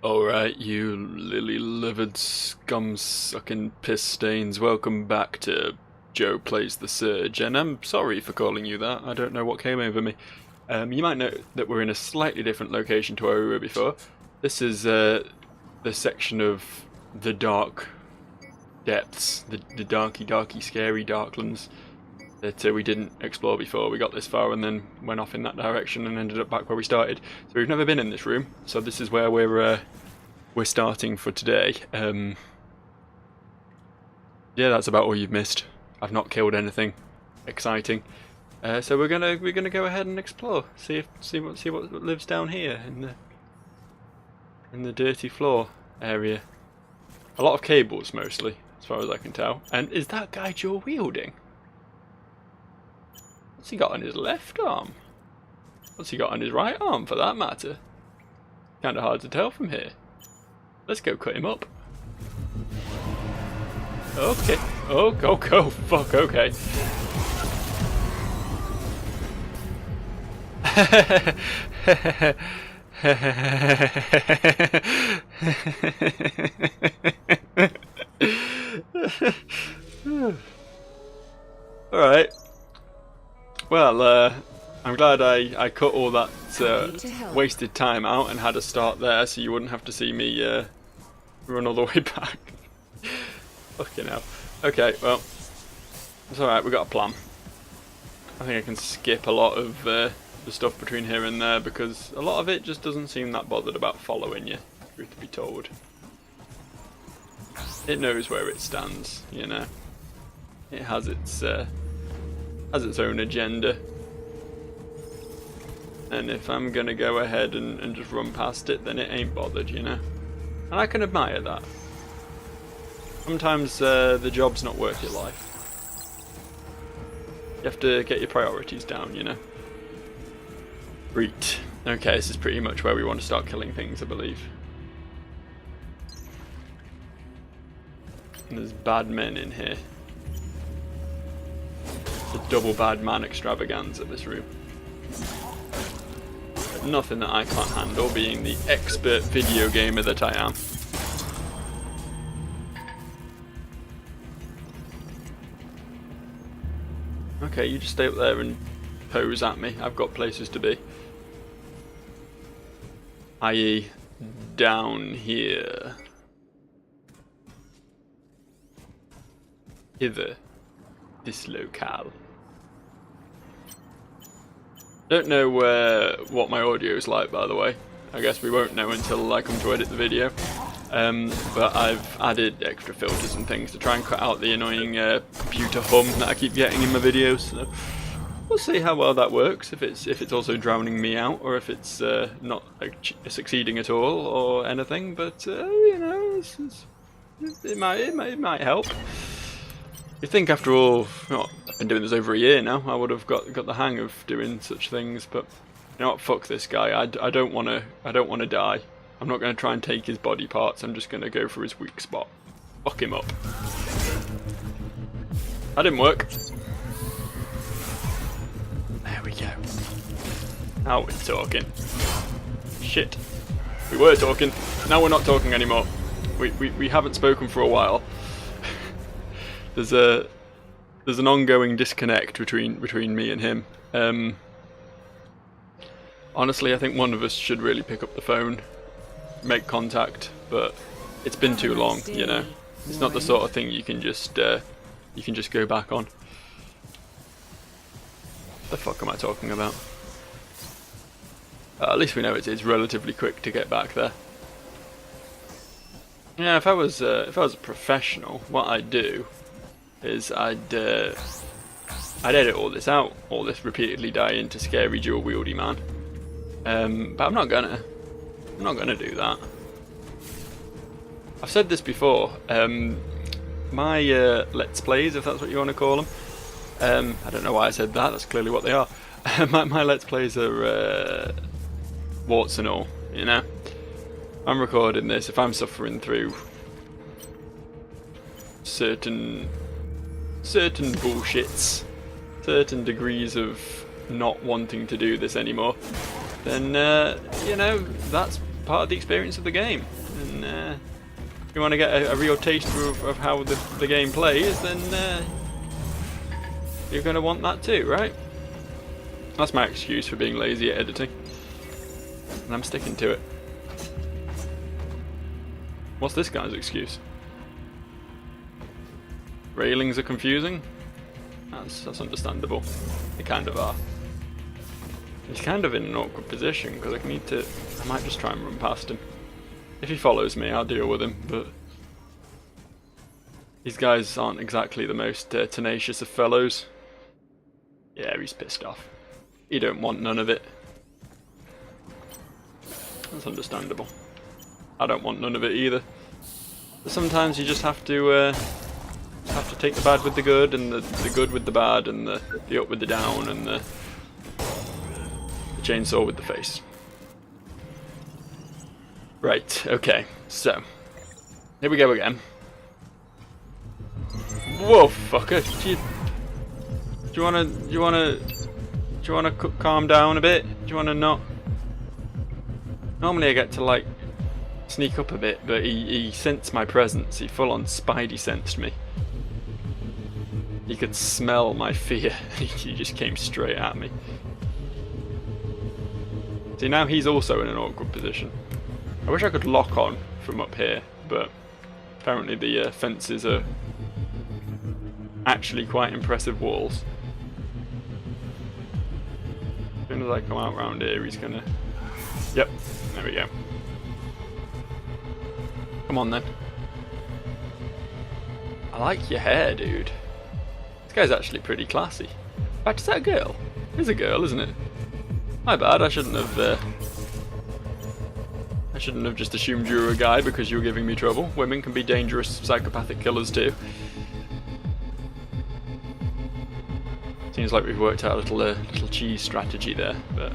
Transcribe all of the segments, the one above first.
Alright, you lily-livered scum-sucking piss stains, welcome back to Joe Plays the Surge, and I'm sorry for calling you that, I don't know what came over me. You might note that we're in a slightly different location to where we were before. This is the section of the dark depths, the darky, scary darklands that we didn't explore before. We got this far and then went off in that direction and ended up back where we started. So we've never been in this room, so this is where we're starting for today. Yeah, that's about all you've missed. I've not killed anything exciting, so we're gonna go ahead and explore. See what lives down here in the dirty floor area. A lot of cables mostly, as far as I can tell. And is that guy dual wielding? What's he got on his left arm? What's he got on his right arm, for that matter? Kinda hard to tell from here. Let's go cut him up. Okay. Oh, go. Fuck, okay. Alright. Well, I'm glad I cut all that wasted time out and had a start there, so you wouldn't have to see me run all the way back. Fucking hell. Okay, well, it's alright, we got a plan. I think I can skip a lot of the stuff between here and there, because a lot of it just doesn't seem that bothered about following you, truth be told. It knows where it stands, you know. It has its own agenda. And if I'm gonna go ahead and just run past it, then it ain't bothered, you know. And I can admire that. Sometimes the job's not worth your life. You have to get your priorities down, you know. Right. Okay, this is pretty much where we want to start killing things, I believe. And there's bad men in here. It's a double bad man extravaganza, this room. But nothing that I can't handle, being the expert video gamer that I am. Okay, you just stay up there and pose at me. I've got places to be. I.e. down here. Hither. This locale. Don't know what my audio is like, by the way. I guess we won't know until I come to edit the video. But I've added extra filters and things to try and cut out the annoying computer hum that I keep getting in my videos. So we'll see how well that works. If it's also drowning me out, or if it's not succeeding at all, or anything. But you know, it might help. You think after all, well, I've been doing this over a year now, I would have got the hang of doing such things, but you know what, fuck this guy. I don't wanna die. I'm not gonna try and take his body parts, I'm just gonna go for his weak spot. Fuck him up. That didn't work. There we go. Now we're talking. Shit. We were talking, now we're not talking anymore. We haven't spoken for a while. There's an ongoing disconnect between me and him. Honestly, I think one of us should really pick up the phone, make contact, but it's been too long, you know. It's not the sort of thing you can just go back on. The fuck am I talking about? At least we know it's relatively quick to get back there. Yeah, if I was a professional, what I'd do is I'd edit all this out, all this repeatedly die into scary dual wieldy man. But I'm not gonna do that. I've said this before. My let's plays, if that's what you want to call them. I don't know why I said that. That's clearly what they are. my let's plays are warts and all. You know, I'm recording this. If I'm suffering through certain bullshits, certain degrees of not wanting to do this anymore, then you know, that's part of the experience of the game. And if you want to get a real taste of how the game plays, then you're going to want that too, right? That's my excuse for being lazy at editing. And I'm sticking to it. What's this guy's excuse? Railings are confusing? That's understandable. They kind of are. He's kind of in an awkward position because I might just try and run past him. If he follows me, I'll deal with him, but these guys aren't exactly the most tenacious of fellows. Yeah, he's pissed off. He don't want none of it. That's understandable. I don't want none of it either. But sometimes you just have to take the bad with the good, and the good with the bad, and the up with the down, and the chainsaw with the face. Right, okay, so here we go again. Whoa, fucker! Do you wanna calm down a bit? Do you wanna not? Normally I get to like sneak up a bit, but he sensed my presence. He full on Spidey sensed me. He could smell my fear. He just came straight at me. See, now he's also in an awkward position. I wish I could lock on from up here, but apparently the fences are actually quite impressive walls. As soon as I come out round here, he's gonna... Yep, there we go. Come on then. I like your hair, dude. This guy's actually pretty classy. In fact, is that a girl? It's a girl, isn't it? My bad, I shouldn't have just assumed you were a guy because you were giving me trouble. Women can be dangerous psychopathic killers too. Seems like we've worked out a little cheese strategy there, but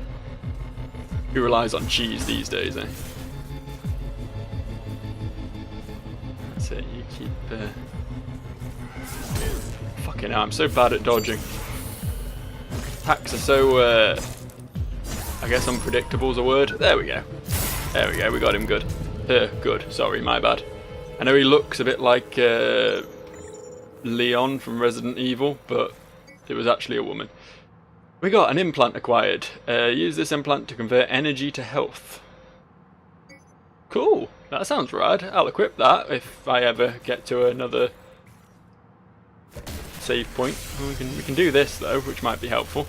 who relies on cheese these days, eh? That's it, you keep... Fucking hell, I'm so bad at dodging. Attacks are so, I guess unpredictable is a word. There we go. There we go, we got him good. Good, sorry, my bad. I know he looks a bit like Leon from Resident Evil, but it was actually a woman. We got an implant acquired. Use this implant to convert energy to health. Cool, that sounds rad. I'll equip that if I ever get to another save point. We can do this though, which might be helpful.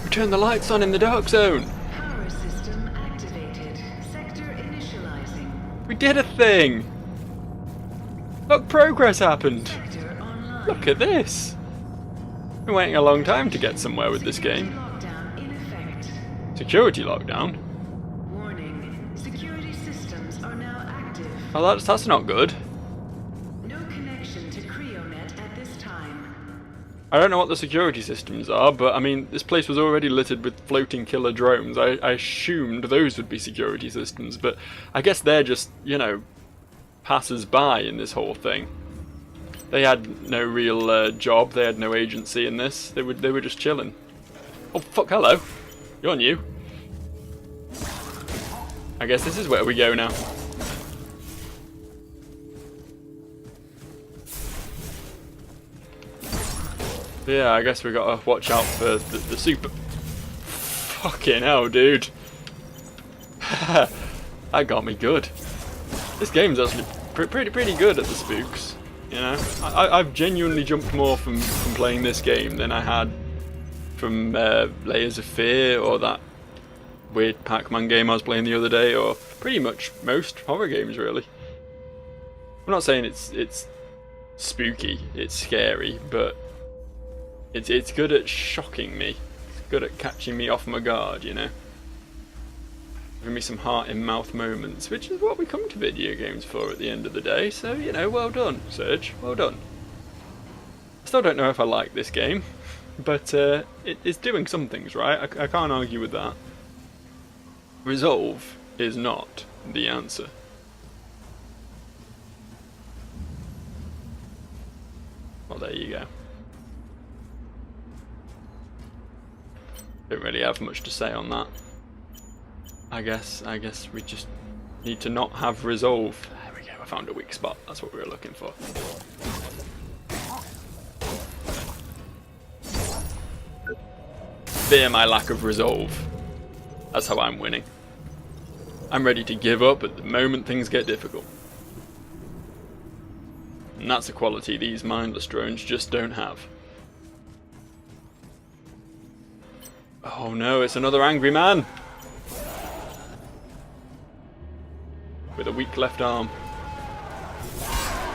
We turned the lights on in the dark zone. Power system activated. Sector initializing. We did a thing. Look, progress happened. Sector online. Look at this. Been waiting a long time to get somewhere with this game. Lockdown in effect. Security lockdown. Warning. Security systems are now active. Oh, that's not good. No connection to Creonet at this time. I don't know what the security systems are, but I mean, this place was already littered with floating killer drones. I assumed those would be security systems, but I guess they're just, you know, passers-by in this whole thing. They had no real job, they had no agency in this. They were just chilling. Oh fuck, hello. You're new. I guess this is where we go now. Yeah, I guess we gotta watch out for the super... Fucking hell, dude. That got me good. This game's actually pretty good at the spooks. You know, I've genuinely jumped more from playing this game than I had from Layers of Fear or that weird Pac-Man game I was playing the other day, or pretty much most horror games really. I'm not saying it's spooky, it's scary, but it's good at shocking me. It's good at catching me off my guard, you know. Giving me some heart-in-mouth moments, which is what we come to video games for at the end of the day, so, you know, well done, Serge, well done. I still don't know if I like this game, but it's doing some things right, I can't argue with that. Resolve is not the answer. Well, there you go. Don't really have much to say on that. I guess we just need to not have resolve. There we go, I found a weak spot. That's what we were looking for. Fear my lack of resolve. That's how I'm winning. I'm ready to give up at the moment things get difficult. And that's a quality these mindless drones just don't have. Oh no, it's another angry man! With a weak left arm.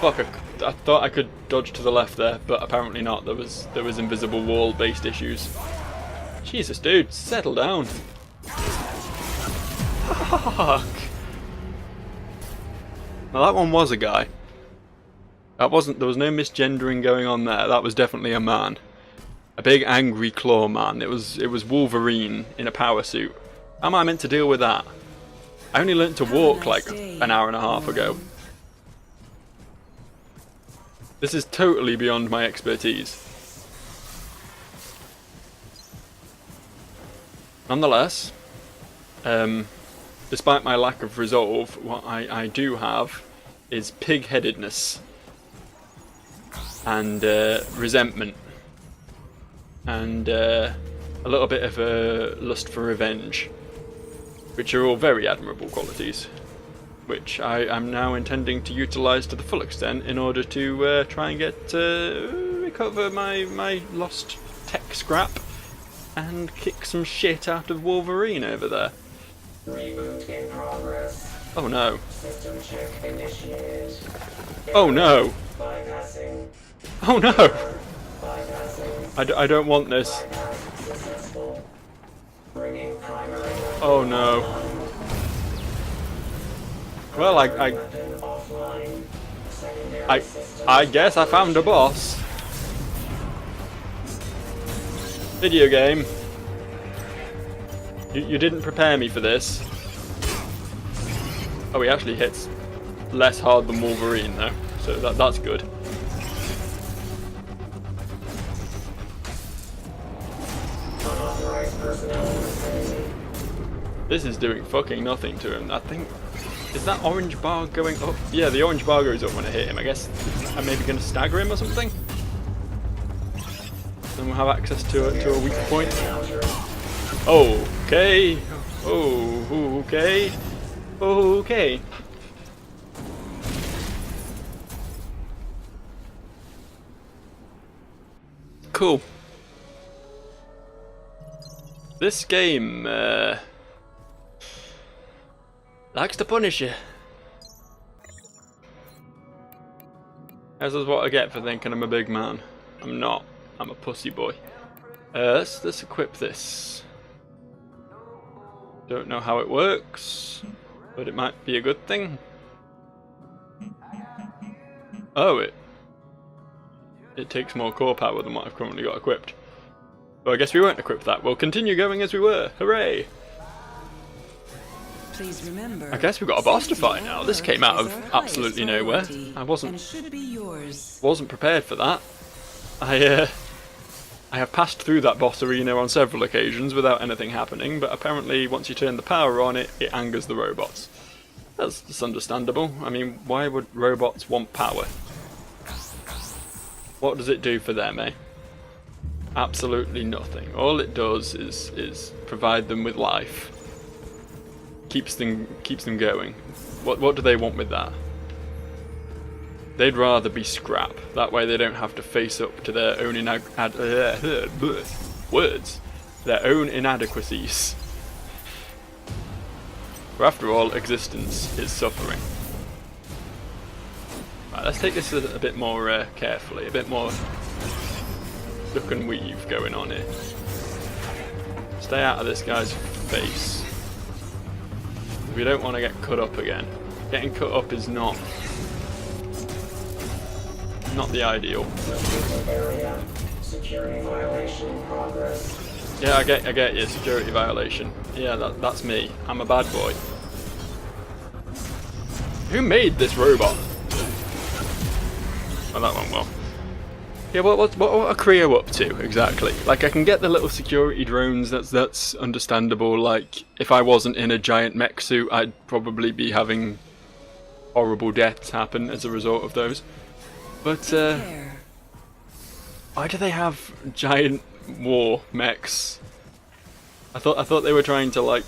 Fuck, I thought I could dodge to the left there, but apparently not. There was invisible wall-based issues. Jesus, dude, settle down. Fuck. Now that one was a guy. There was no misgendering going on there. That was definitely a man. A big angry claw man. It was Wolverine in a power suit. How am I meant to deal with that? I only learnt to walk like an hour and a half ago. This is totally beyond my expertise. Nonetheless, despite my lack of resolve, what I do have is pig-headedness and resentment and a little bit of a lust for revenge, which are all very admirable qualities, which I am now intending to utilise to the full extent in order to try and recover my lost tech scrap and kick some shit out of Wolverine over there. Reboot in progress. Oh no. System check initiated. Oh no. Bypassing. Oh no. Bypassing. I don't want this. Bypass successful. Bringing primary. Oh no. Well, Weapon offline. Secondary system. I guess I found a boss. Video game. You didn't prepare me for this. Oh, he actually hits less hard than Wolverine though, so that's good. Unauthorized personnel in the vicinity. This is doing fucking nothing to him. I think, is that orange bar going up? Yeah, the orange bar goes up when I hit him. I guess I'm maybe going to stagger him or something. Then we'll have access to a weak point. Okay. Oh, okay. Okay. Cool. This game likes to punish you. This is what I get for thinking I'm a big man. I'm not. I'm a pussy boy. Let's equip this. Don't know how it works, but it might be a good thing. Oh, it takes more core power than what I've currently got equipped. Well, I guess we won't equip that. We'll continue going as we were. Hooray! Please remember, I guess we've got a boss to fight now. This came out of absolutely nowhere. I wasn't prepared for that. I have passed through that boss arena on several occasions without anything happening, but apparently once you turn the power on, it angers the robots. That's understandable. I mean, why would robots want power? What does it do for them, eh? Absolutely nothing. All it does is provide them with life. Keeps them going. What do they want with that? They'd rather be scrap. That way they don't have to face up to their own their own inadequacies. For after all, existence is suffering. Right, let's take this a bit more carefully, a bit more duck and weave going on here. Stay out of this guy's face. We don't want to get cut up again. Getting cut up is not the ideal. Area. Security violation in progress. Yeah, I get you. Security violation. Yeah, that's me. I'm a bad boy. Who made this robot? Well, that went well. Yeah, what are Creo up to exactly? Like, I can get the little security drones. That's understandable. Like, if I wasn't in a giant mech suit, I'd probably be having horrible deaths happen as a result of those. But why do they have giant war mechs? I thought they were trying to like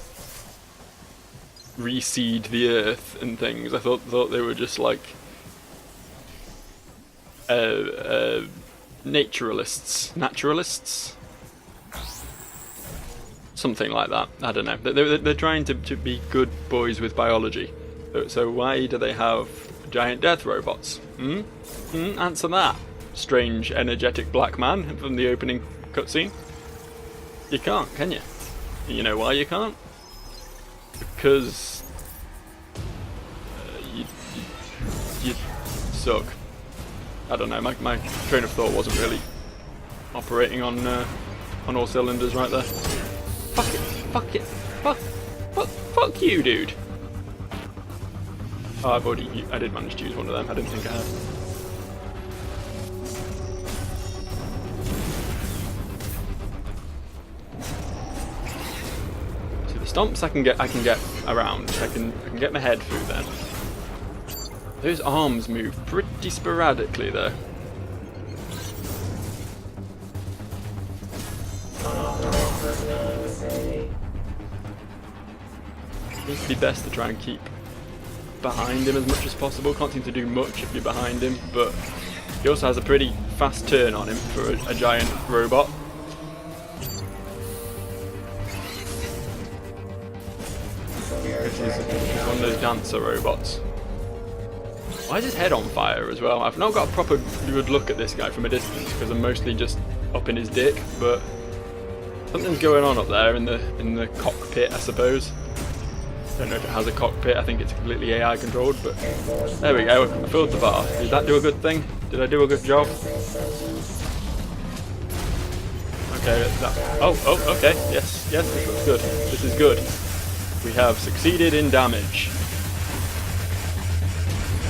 reseed the earth and things. I thought they were just like naturalists, something like that. I don't know. They're trying to be good boys with biology. So why do they have giant death robots? Answer that, strange energetic black man from the opening cutscene. You can't, can you? You know why you can't? Because you suck. I don't know. My train of thought wasn't really operating on all cylinders right there. Fuck you, dude. Oh, I did manage to use one of them. I didn't think I had. See, the stomps I can get around. I can get my head through them. Those arms move pretty sporadically though. It'd be best to try and keep behind him as much as possible. Can't seem to do much if you're behind him, but he also has a pretty fast turn on him for a giant robot. He's one of those dancer robots. Why is his head on fire as well? I've not got a proper good look at this guy from a distance because I'm mostly just up in his dick, but something's going on up there in the cockpit, I suppose. Don't know if it has a cockpit. I think it's completely AI controlled, but there we go. I filled the bar. Did that do a good thing? Did I do a good job? Okay. Oh, okay. Yes, this looks good. This is good. We have succeeded in damage.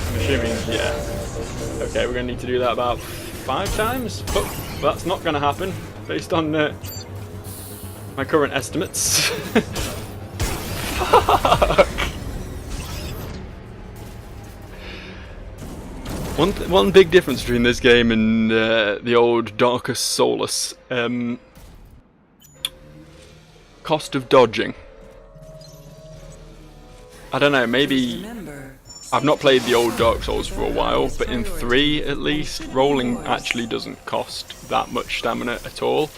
I'm assuming, yeah. Okay, we're going to need to do that about 5 times, but that's not going to happen based on my current estimates. Fuck! One big difference between this game and the old Darkus Solus, cost of dodging. I don't know, maybe I've not played the old Dark Souls for a while, but in 3 at least, rolling actually doesn't cost that much stamina at all.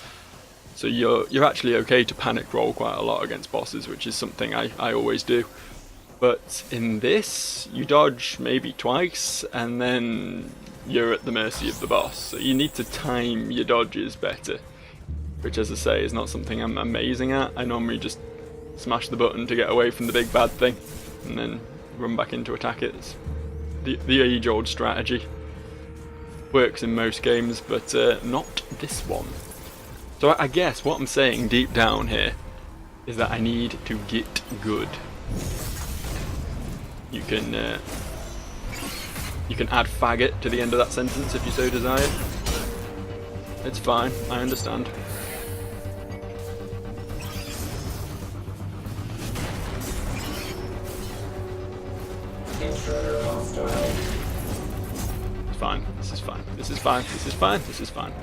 So you're actually okay to panic roll quite a lot against bosses, which is something I always do. But in this, you dodge maybe twice, and then you're at the mercy of the boss. So you need to time your dodges better, which, as I say, is not something I'm amazing at. I normally just smash the button to get away from the big bad thing, and then run back in to attack it. It's the age-old strategy. Works in most games, but not this one. So I guess what I'm saying deep down here is that I need to get good. You can add faggot to the end of that sentence if you so desire. It's fine, I understand. It's fine, this is fine, this is fine, this is fine, this is fine.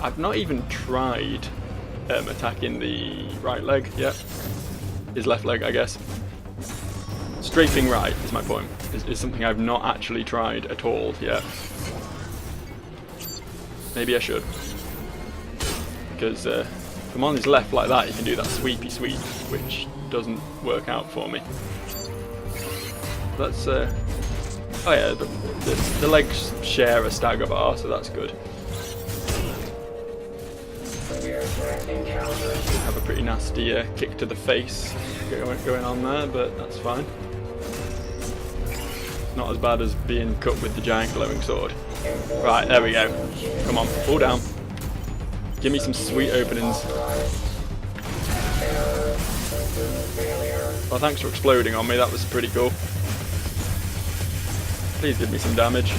I've not even tried attacking the right leg yet. His left leg, I guess. Strafing right is my point. Is something I've not actually tried at all yet. Maybe I should. Because if I'm on his left like that, you can do that sweepy sweep, which doesn't work out for me. That's oh yeah, the legs share a stagger bar, so that's good. Have a pretty nasty kick to the face going on there, but that's fine. Not as bad as being cut with the giant glowing sword. Right, there we go. Come on, pull down. Give me some sweet openings. Well, thanks for exploding on me, that was pretty cool. Please give me some damage.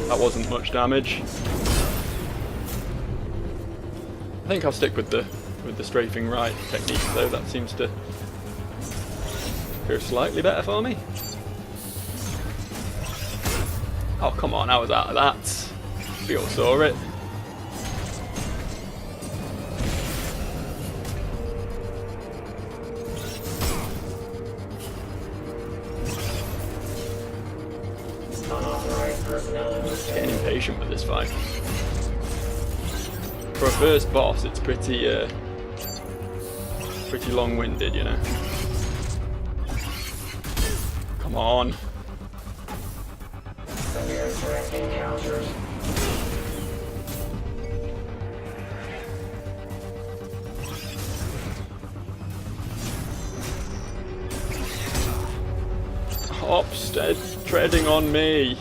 That wasn't much damage. I think I'll stick with the strafing right technique though, that seems to go slightly better for me. Oh come on, I was out of that. We all saw it. Getting impatient with this fight. For a first boss, it's pretty long-winded, you know. Come on. Stop treading on me.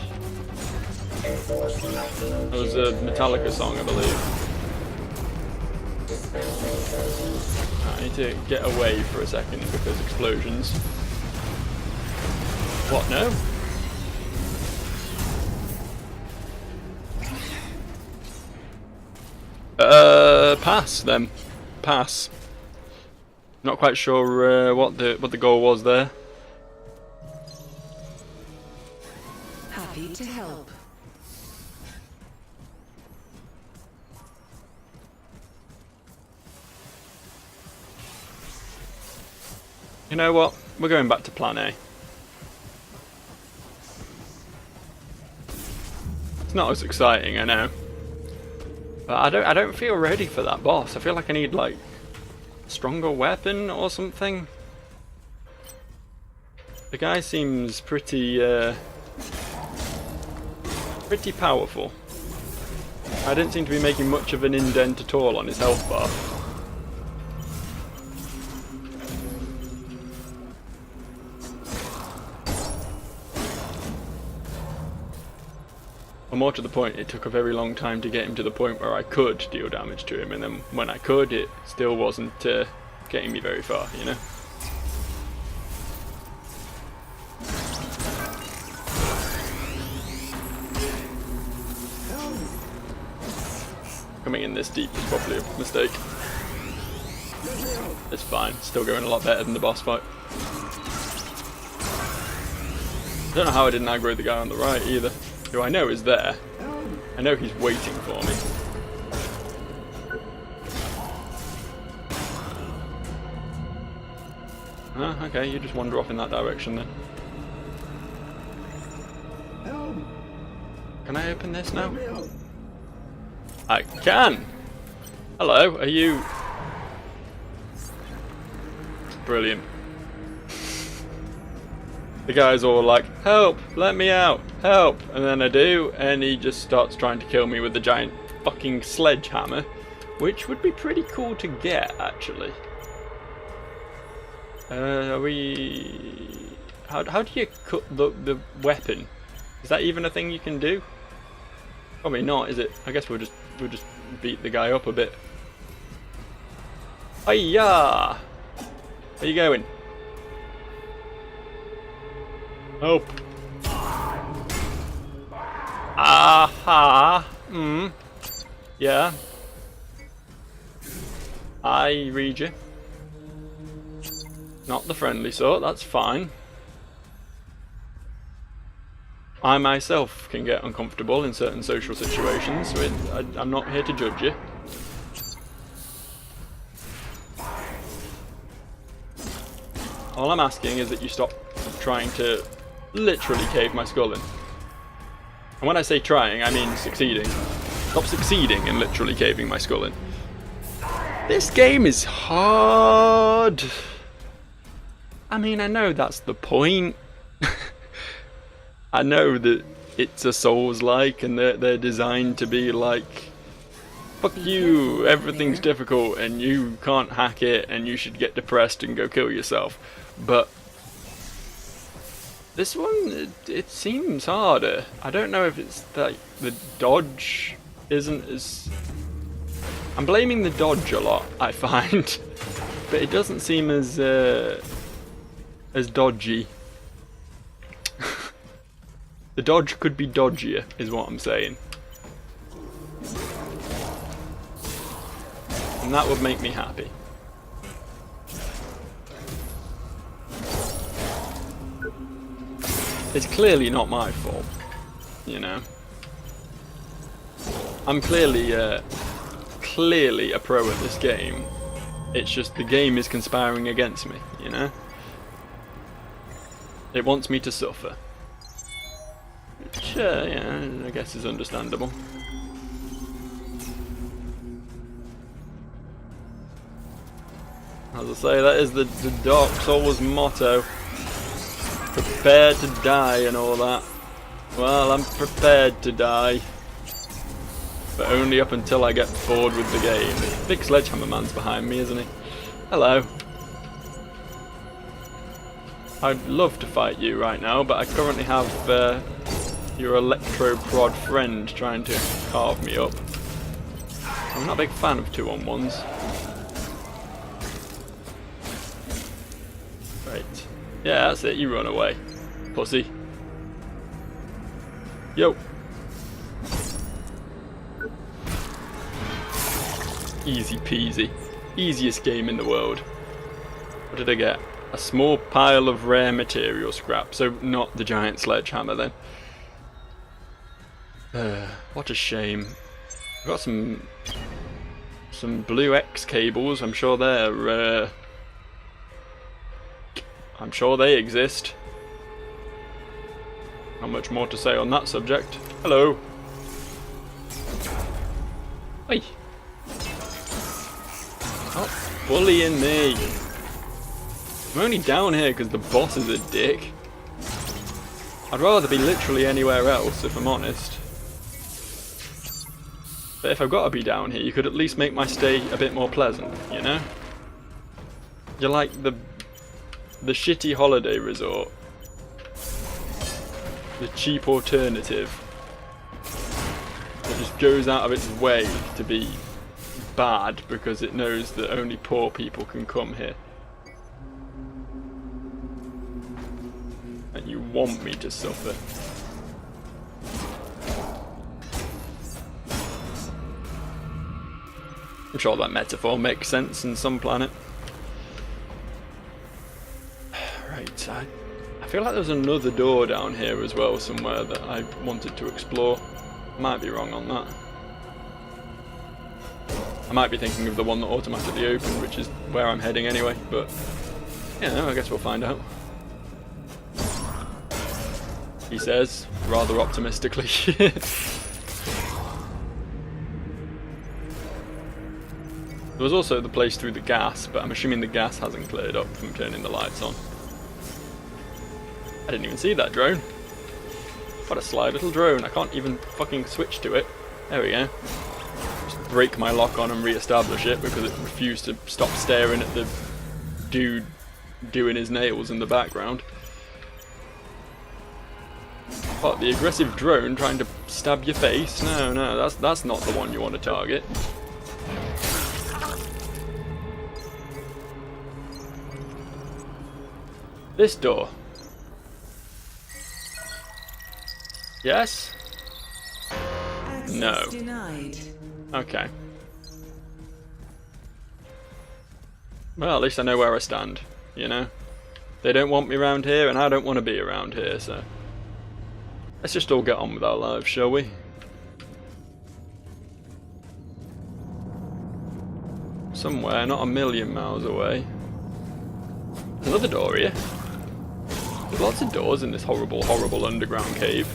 That was a Metallica song, I believe. I need to get away for a second because explosions. What, no? Pass then. Pass. Not quite sure what the goal was there. Happy to help. You know what? We're going back to plan A. It's not as exciting, I know. But I don't feel ready for that boss. I feel like I need like a stronger weapon or something. The guy seems pretty powerful. I didn't seem to be making much of an indent at all on his health bar. Or more to the point, it took a very long time to get him to the point where I could deal damage to him, and then when I could, it still wasn't getting me very far, you know? Coming in this deep is probably a mistake. It's fine, still going a lot better than the boss fight. I don't know how I didn't aggro the guy on the right either, who I know is there. I know he's waiting for me. Ah, okay, you just wander off in that direction then. Can I open this now? I can! Hello, are you... Brilliant. The guy's all like, help, let me out, help, and then I do, and he just starts trying to kill me with the giant fucking sledgehammer, which would be pretty cool to get, actually. Are we... How do you cut the weapon? Is that even a thing you can do? Probably not, is it? I guess we'll just beat the guy up a bit. Hiya! Where you going? Help! Aha! Yeah. I read you. Not the friendly sort, that's fine. I myself can get uncomfortable in certain social situations, so I'm not here to judge you. All I'm asking is that you stop trying to literally cave my skull in. And when I say trying, I mean succeeding. Stop succeeding in literally caving my skull in. This game is hard. I mean, I know that's the point. I know that it's a Souls-like and they're designed to be like, fuck you, everything's difficult and you can't hack it and you should get depressed and go kill yourself. But this one, it seems harder. I don't know if it's like the dodge isn't as... I'm blaming the dodge a lot, I find. but it doesn't seem as dodgy. The dodge could be dodgier, is what I'm saying. And that would make me happy. It's clearly not my fault, you know. I'm clearly a pro at this game. It's just the game is conspiring against me, you know. It wants me to suffer. Which, yeah, I guess is understandable. As I say, that is the Dark Souls motto. Prepare to die and all that. Well, I'm prepared to die. But only up until I get bored with the game. Big Sledgehammer Man's behind me, isn't he? Hello. I'd love to fight you right now, but I currently have your Electro-Prod friend trying to carve me up. I'm not a big fan of 2-on-1s. Right. Yeah, that's it, you run away. Pussy. Yo. Easy peasy. Easiest game in the world. What did I get? A small pile of rare material scrap, so not the giant sledgehammer then. What a shame. I've got some blue X cables. I'm sure they're I'm sure they exist. Not much more to say on that subject. Hello. Hey. Stop bullying me. I'm only down here because the boss is a dick. I'd rather be literally anywhere else, if I'm honest. But if I've got to be down here, you could at least make my stay a bit more pleasant, you know? You're like the shitty holiday resort. The cheap alternative. That just goes out of its way to be bad because it knows that only poor people can come here. And you want me to suffer. I'm sure that metaphor makes sense in some planet. Right, I feel like there's another door down here as well somewhere that I wanted to explore. Might be wrong on that. I might be thinking of the one that automatically opened, which is where I'm heading anyway, but yeah, I guess we'll find out. He says, rather optimistically. There was also the place through the gas, but I'm assuming the gas hasn't cleared up from turning the lights on. I didn't even see that drone. What a sly little drone. I can't even fucking switch to it. There we go. Just break my lock on and re-establish it because it refused to stop staring at the dude doing his nails in the background. What, the aggressive drone trying to stab your face? No, that's not the one you want to target. This door. Yes? Access No. denied. Okay. Well, at least I know where I stand, you know? They don't want me around here, and I don't want to be around here, so... Let's just all get on with our lives, shall we? Somewhere, not a million miles away. There's another door here. There's lots of doors in this horrible, horrible underground cave.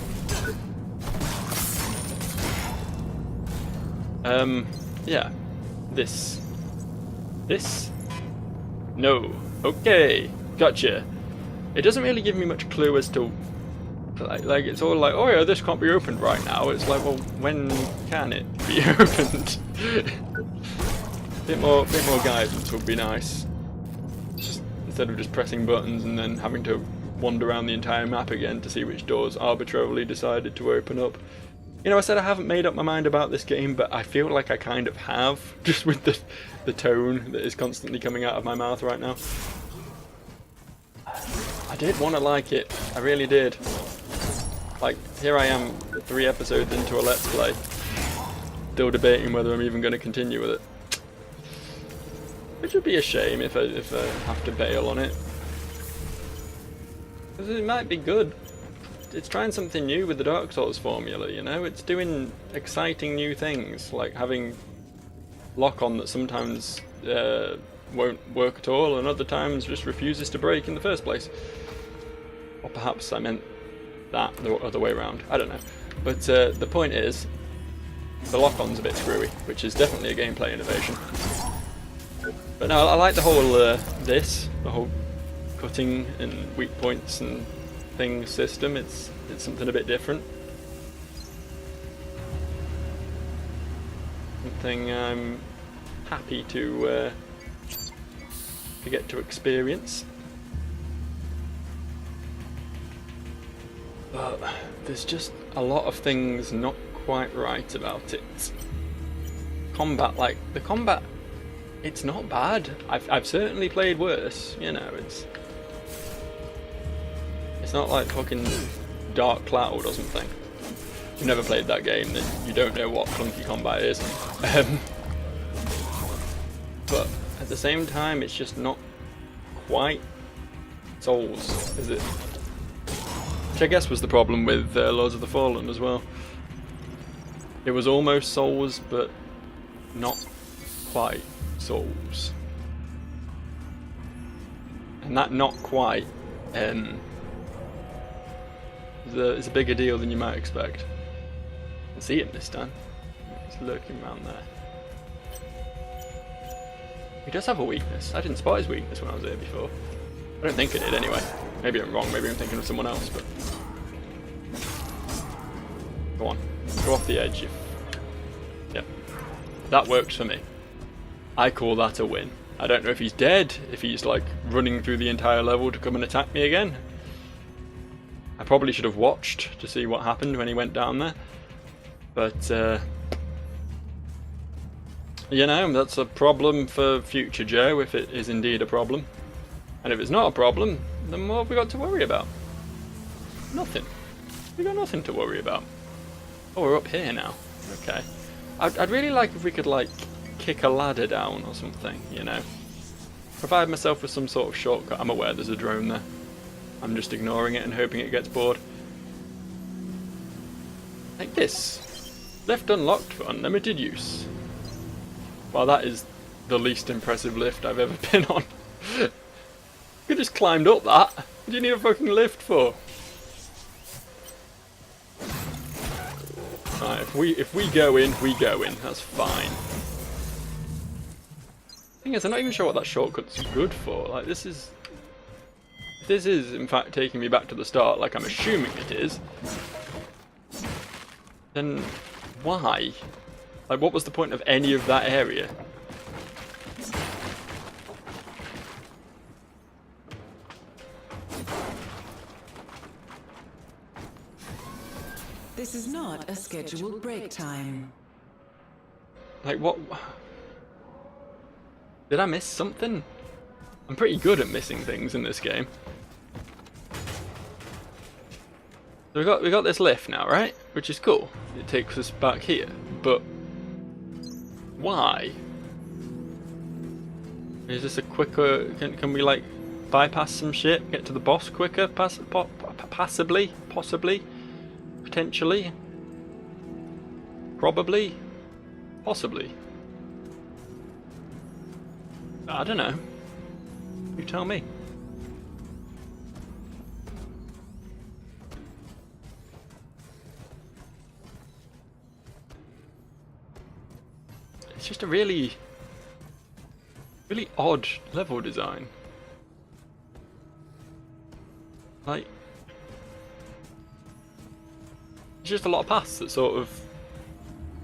Yeah. This. No. Okay. Gotcha. It doesn't really give me much clue as to... Like it's all like, oh yeah, this can't be opened right now. It's like, well, when can it be opened? bit more guidance would be nice. Just, instead of just pressing buttons and then having to wander around the entire map again to see which doors arbitrarily decided to open up. You know, I said I haven't made up my mind about this game, but I feel like I kind of have, just with the tone that is constantly coming out of my mouth right now. I did want to like it, I really did. Like, here I am, 3 episodes into a Let's Play, still debating whether I'm even going to continue with it. Which would be a shame if I have to bail on it. Because it might be good. It's trying something new with the Dark Souls formula, you know? It's doing exciting new things, like having lock-on that sometimes won't work at all, and other times just refuses to break in the first place. Or perhaps I meant that the other way around. I don't know. But the point is, the lock-on's a bit screwy, which is definitely a gameplay innovation. But no, I like the whole the whole cutting and weak points and things system. It's something a bit different. Something I'm happy to get to experience. But there's just a lot of things not quite right about it. Combat, like the combat, it's not bad. I've certainly played worse. You know, it's not like fucking Dark Cloud or something. If you've never played that game, then you don't know what clunky combat is. But at the same time, it's just not quite Souls, is it? Which I guess was the problem with Lords of the Fallen as well. It was almost Souls, but not quite Souls. And that not quite is a bigger deal than you might expect. I can see him this time. He's lurking around there. He does have a weakness. I didn't spot his weakness when I was there before. I don't think I did anyway. Maybe I'm wrong, maybe I'm thinking of someone else, but... Go on. Go off the edge. Yep. That works for me. I call that a win. I don't know if he's dead, if he's like running through the entire level to come and attack me again. I probably should have watched to see what happened when he went down there. But, you know, that's a problem for future Joe, if it is indeed a problem. And if it's not a problem, then what have we got to worry about? Nothing. We got nothing to worry about. Oh, we're up here now. Okay. I'd really like if we could, like, kick a ladder down or something, you know? Provide myself with some sort of shortcut. I'm aware there's a drone there. I'm just ignoring it and hoping it gets bored. Like this. Left unlocked for unlimited use. Well, that is the least impressive lift I've ever been on. You just climbed up that. What do you need a fucking lift for? Right, if we go in, we go in. That's fine. Thing is, I'm not even sure what that shortcut's good for. Like, this is... If this is, in fact, taking me back to the start, like I'm assuming it is, then why? Like, what was the point of any of that area? This is not a scheduled break time. Like, what? Did I miss something? I'm pretty good at missing things in this game. So we got this lift now, right? Which is cool. It takes us back here, but why? Is this a quicker? Can we like bypass some shit? Get to the boss quicker? Possibly, potentially, probably, possibly. I don't know. You tell me. It's just a really odd level design. Like, it's just a lot of paths that sort of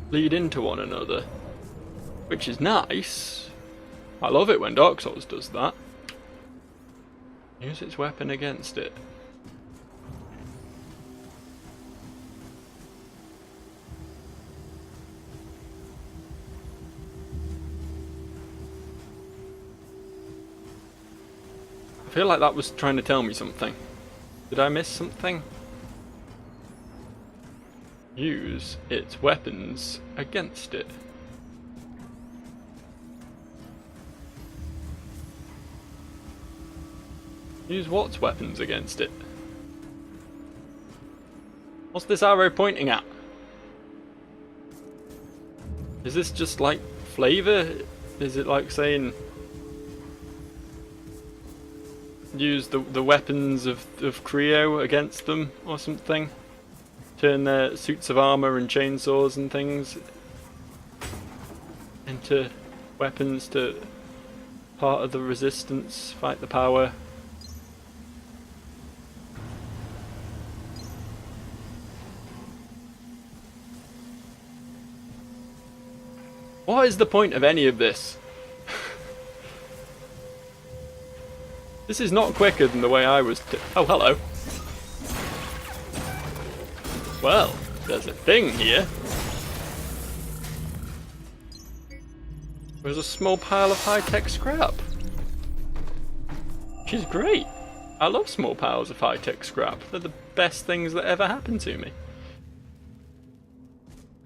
lead into one another, which is nice. I love it when Dark Souls does that. Use its weapon against it. feel like that was trying to tell me something. Did I miss something? Use its weapons against it. Use what weapons against it? What's this arrow pointing at? Is this just like flavor? Is it like saying use the weapons of Creo against them or something? Turn their suits of armor and chainsaws and things into weapons to part of the resistance, fight the power. What is the point of any of this? This is not quicker than the way I was oh, hello. Well, there's a thing here. There's a small pile of high-tech scrap. Which is great. I love small piles of high-tech scrap. They're the best things that ever happened to me.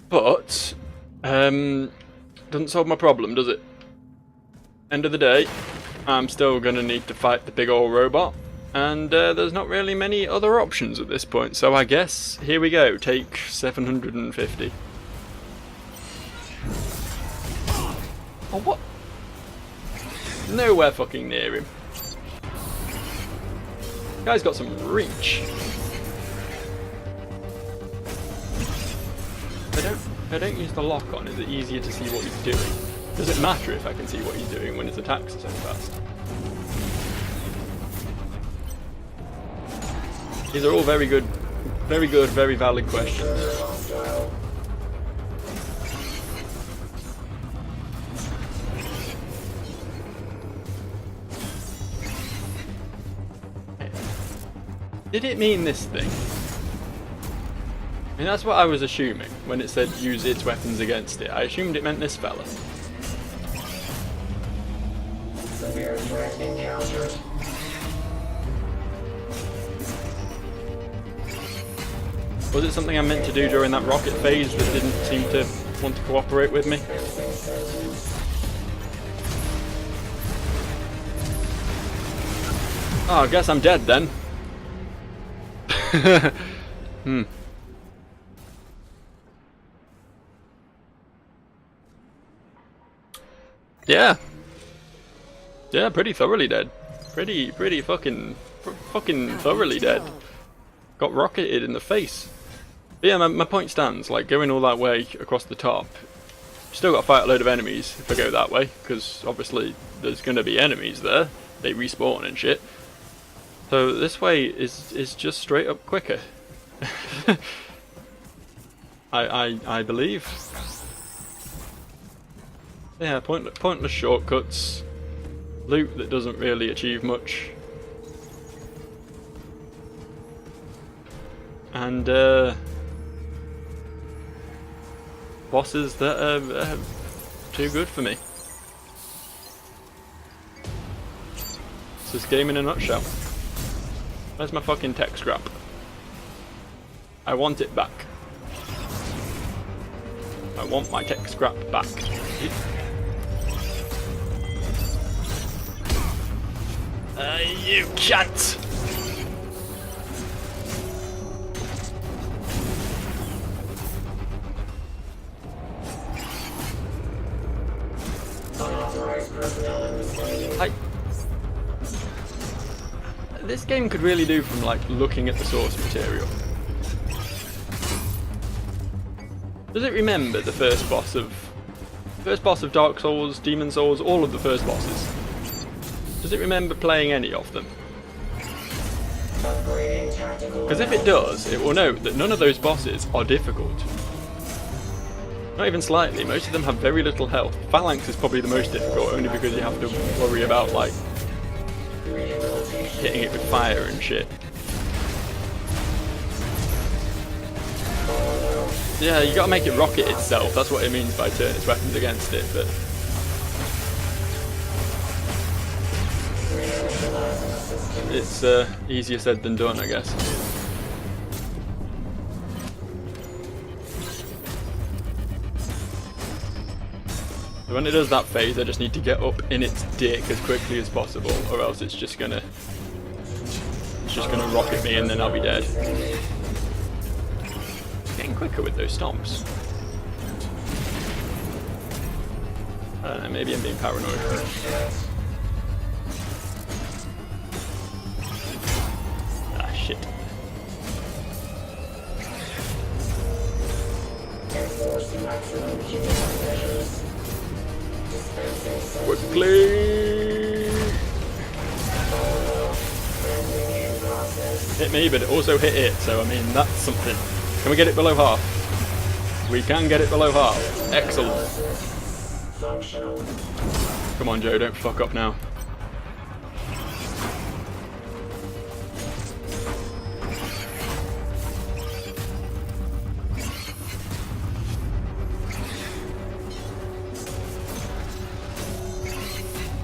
But, doesn't solve my problem, does it? End of the day, I'm still gonna need to fight the big old robot, and there's not really many other options at this point, so I guess, here we go, take 750. Oh, what? Nowhere fucking near him. Guy's got some reach. If I don't use the lock on, is it easier to see what he's doing? Does it matter if I can see what he's doing when his attacks are so fast? These are all very good, very valid questions. Did it mean this thing? I mean, that's what I was assuming when it said use its weapons against it. I assumed it meant this fella. Severe threat encountered. Was it something I meant to do during that rocket phase that didn't seem to want to cooperate with me? Oh, I guess I'm dead then. Yeah. Yeah, pretty thoroughly dead. Pretty fucking thoroughly dead. Got rocketed in the face. But yeah, my point stands. Like, going all that way across the top, still got to fight a load of enemies if I go that way, because obviously there's going to be enemies there. They respawn and shit. So this way is just straight up quicker. I believe. Yeah, pointless shortcuts. Loot that doesn't really achieve much. And bosses that are too good for me. It's this game in a nutshell. Where's my fucking tech scrap? I want it back. I want my tech scrap back. You cunt! Unauthorized personnel in vicinity. This game could really do from like looking at the source material. Does it remember the first boss of Dark Souls, Demon Souls, all of the first bosses? Does it remember playing any of them? Upgrading tactical. Because if it does, it will note that none of those bosses are difficult. Not even slightly. Most of them have very little health. Phalanx is probably the most difficult, only because you have to worry about like hitting it with fire and shit. Yeah, you gotta make it rocket itself. That's what it means by turn its weapons against it. But it's easier said than done, I guess. So when it does that phase, I just need to get up in its dick as quickly as possible, or else it's just gonna rocket me and then I'll be dead. It's getting quicker with those stomps. I don't know, maybe I'm being paranoid. Ah, shit. Quickly! Hit me, but it also hit it, so I mean, that's something. Can we get it below half? We can get it below half. Excellent. Come on, Joe, don't fuck up now.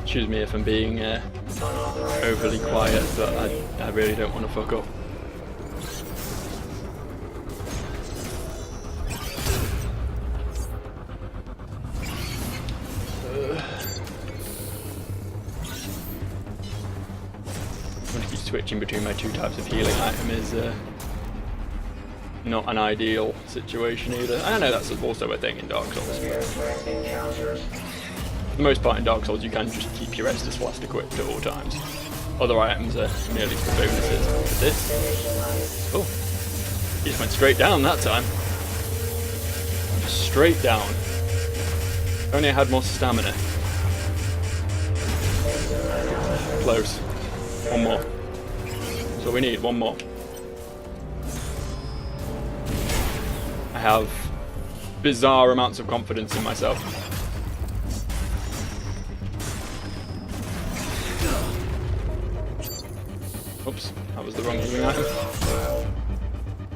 Excuse me if I'm being overly quiet, but I really don't want to fuck up. I'm going to keep switching between my two types of healing item is not an ideal situation either. I know that's also a thing in Dark Souls. For the most part in Dark Souls you can just keep your Estus Flask equipped at all times. Other items are merely for bonuses. But this... Oh, he just went straight down that time. Straight down. If only I had more stamina. Close. One more. So we need one more. I have bizarre amounts of confidence in myself. Oops, that was the wrong healing item.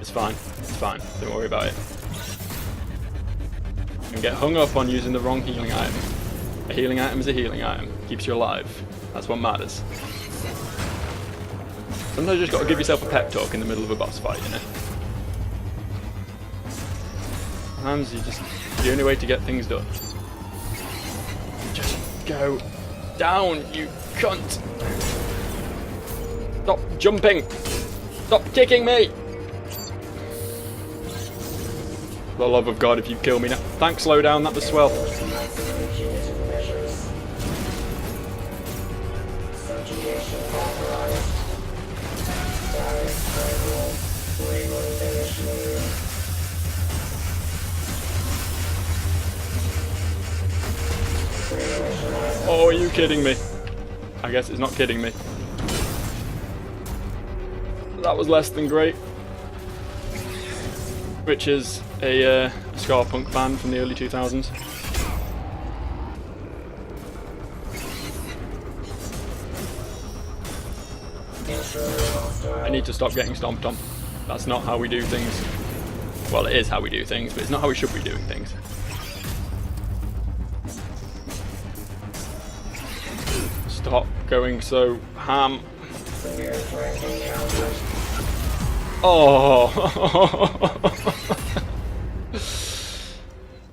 It's fine, it's fine, don't worry about it. You can get hung up on using the wrong healing item. A healing item is a healing item, keeps you alive. That's what matters. Sometimes you just got to give yourself a pep talk in the middle of a boss fight, you know? Sometimes you just, the only way to get things done. Just go down, you cunt! Stop jumping! Stop kicking me! For the love of God, if you kill me now. Thanks, slow down, that was swell. Oh, are you kidding me? I guess it's not kidding me. That was less than great. Which is a ska punk band from the early 2000s. I need to stop getting stomped on. That's not how we do things. Well, it is how we do things, but it's not how we should be doing things. Stop going so ham. Oh.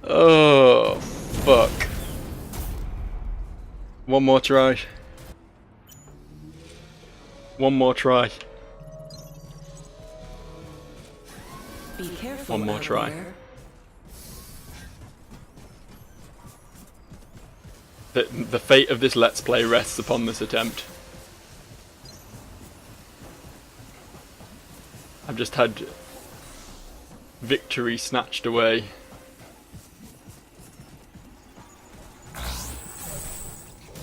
Oh, fuck. One more try. One more try. Be careful. One more try. The fate of this Let's Play rests upon this attempt. I've just had victory snatched away.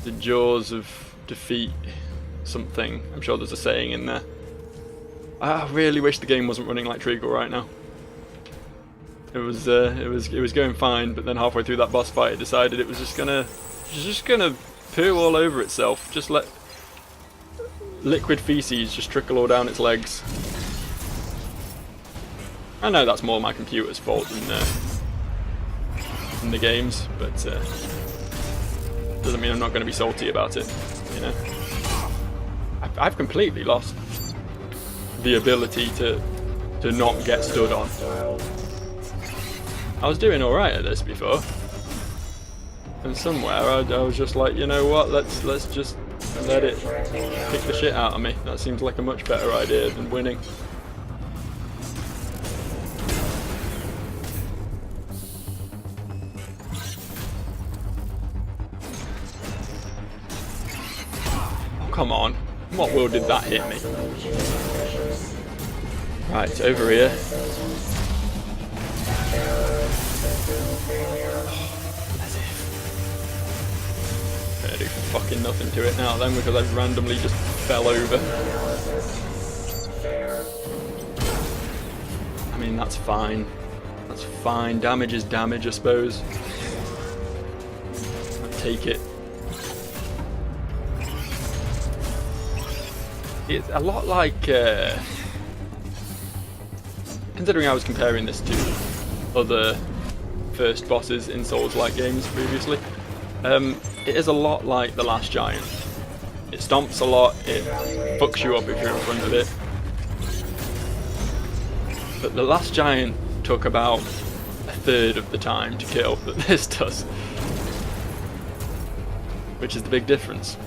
The jaws of defeat something. I'm sure there's a saying in there. I really wish the game wasn't running like Treacle right now. It was going fine, but then halfway through that boss fight it decided it was just gonna poo all over itself. Just let liquid feces just trickle all down its legs. I know that's more my computer's fault than the game's, but doesn't mean I'm not going to be salty about it, you know. I I've completely lost the ability to not get stood on. I was doing alright at this before. And somewhere I was just like, you know what, let's just let it kick the shit out of me. That seems like a much better idea than winning. Oh, come on. In what world did that hit me? Right, over here. Gonna do fucking nothing to it now then because I randomly just fell over. I mean, that's fine. That's fine. Damage is damage, I suppose. I'll take it. It's a lot like, considering I was comparing this to other first bosses in Souls-like games previously, it is a lot like The Last Giant. It stomps a lot, it fucks you up if you're in front of it. But The Last Giant took about a third of the time to kill that this does. Which is the big difference.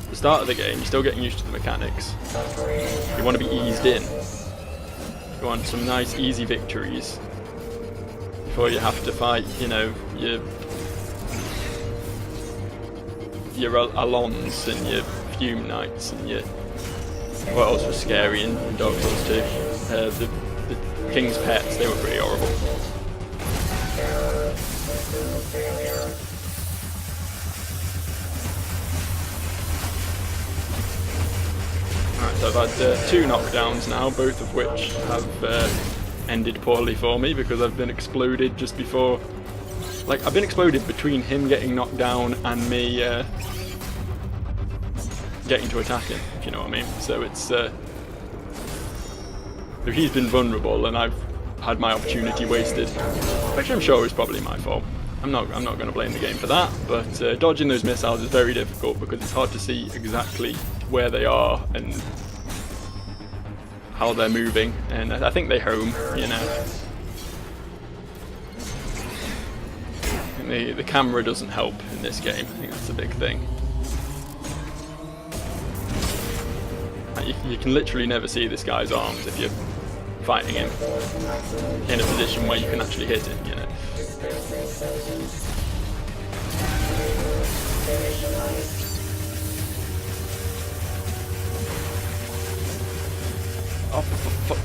At the start of the game, you're still getting used to the mechanics. You want to be eased in. You want some nice easy victories before you have to fight, you know, your Alons and your Fume Knights and your... What else was scary in Dark Souls 2? The King's Pets, they were pretty horrible. Alright, so I've had 2 knockdowns now, both of which have ended poorly for me because I've been exploded just before. Like, I've been exploded between him getting knocked down and me getting to attack him, if you know what I mean. So it's so he's been vulnerable and I've had my opportunity wasted, which I'm sure is probably my fault. I'm not going to blame the game for that, but dodging those missiles is very difficult because it's hard to see exactly where they are and how they're moving, and I think they home, you know. The camera doesn't help in this game. I think that's a big thing. You can literally never see this guy's arms if you're fighting him in a position where you can actually hit him, you know. Oh, fuck.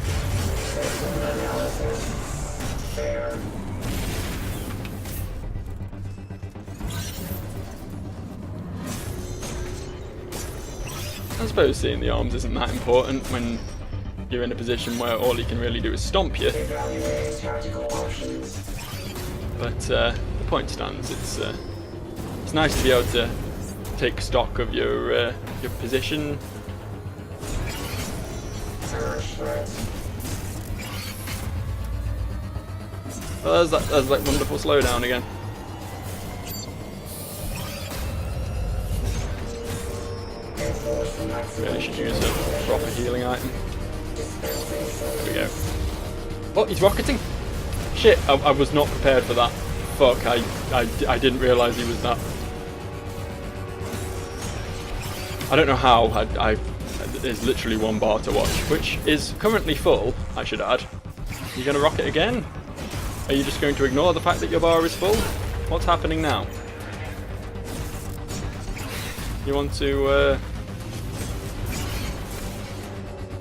I suppose seeing the arms isn't that important when you're in a position where all he can really do is stomp you. But the point stands. It's nice to be able to take stock of your position. Well, there's that wonderful slowdown again. Really should use a proper healing item. There we go. Oh, he's rocketing! Shit, I was not prepared for that. Fuck, I didn't realise he was that. I don't know how. There's literally 1 bar to watch, which is currently full, I should add. You gonna rocket again? Are you just going to ignore the fact that your bar is full? What's happening now? You want to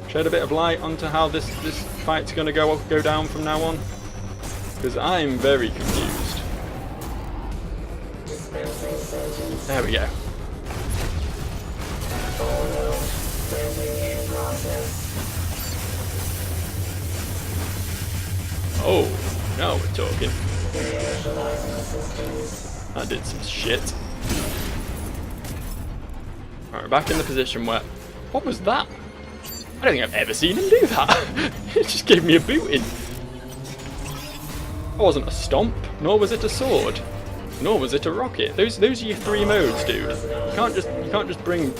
shed a bit of light onto how this fight's gonna go down from now on? Because I'm very confused. There we go. Oh, now we're talking. I did some shit. Alright, we're back in the position where... What was that? I don't think I've ever seen him do that. It just gave me a booting. It wasn't a stomp, nor was it a sword. Nor was it a rocket. Those are your 3 modes, dude. You can't just bring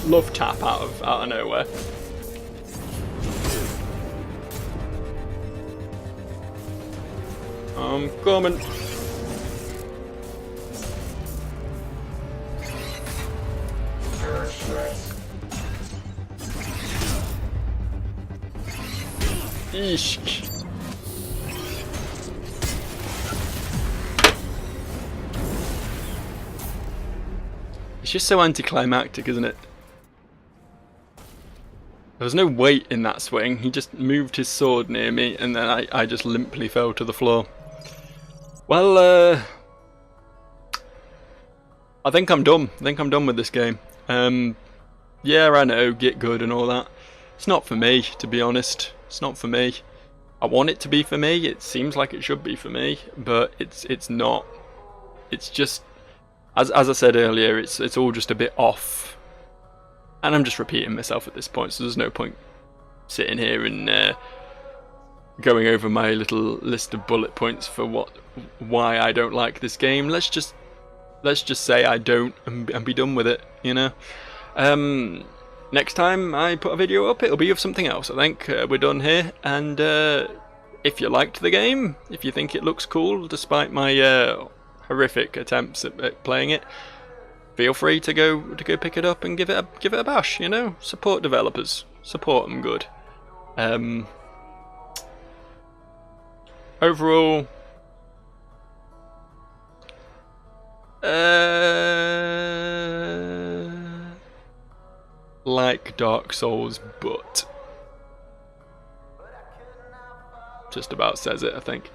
love tap out of nowhere. I'm coming. Turret stress. Eesh. It's just so anticlimactic, isn't it? There was no weight in that swing. He just moved his sword near me, and then I just limply fell to the floor. Well, I think I'm done. I think I'm done with this game. Yeah, I know, get good and all that. It's not for me, to be honest. It's not for me. I want it to be for me. It seems like it should be for me, but it's not. It's just, as I said earlier, it's all just a bit off. And I'm just repeating myself at this point, so there's no point sitting here and going over my little list of bullet points for why I don't like this game. Let's just say I don't and be done with it, you know. Next time I put a video up, it'll be of something else. I think we're done here. And if you liked the game, if you think it looks cool, despite my horrific attempts at playing it, feel free to go pick it up and give it a bash. You know, support developers, support them good. Overall, like Dark Souls, but just about says it, I think.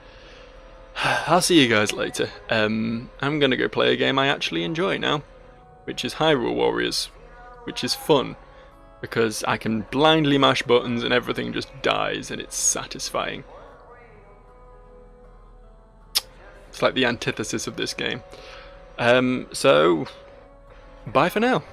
I'll see you guys later. I'm gonna go play a game I actually enjoy now, which is Hyrule Warriors, which is fun because I can blindly mash buttons and everything just dies and it's satisfying. It's like the antithesis of this game. So bye for now.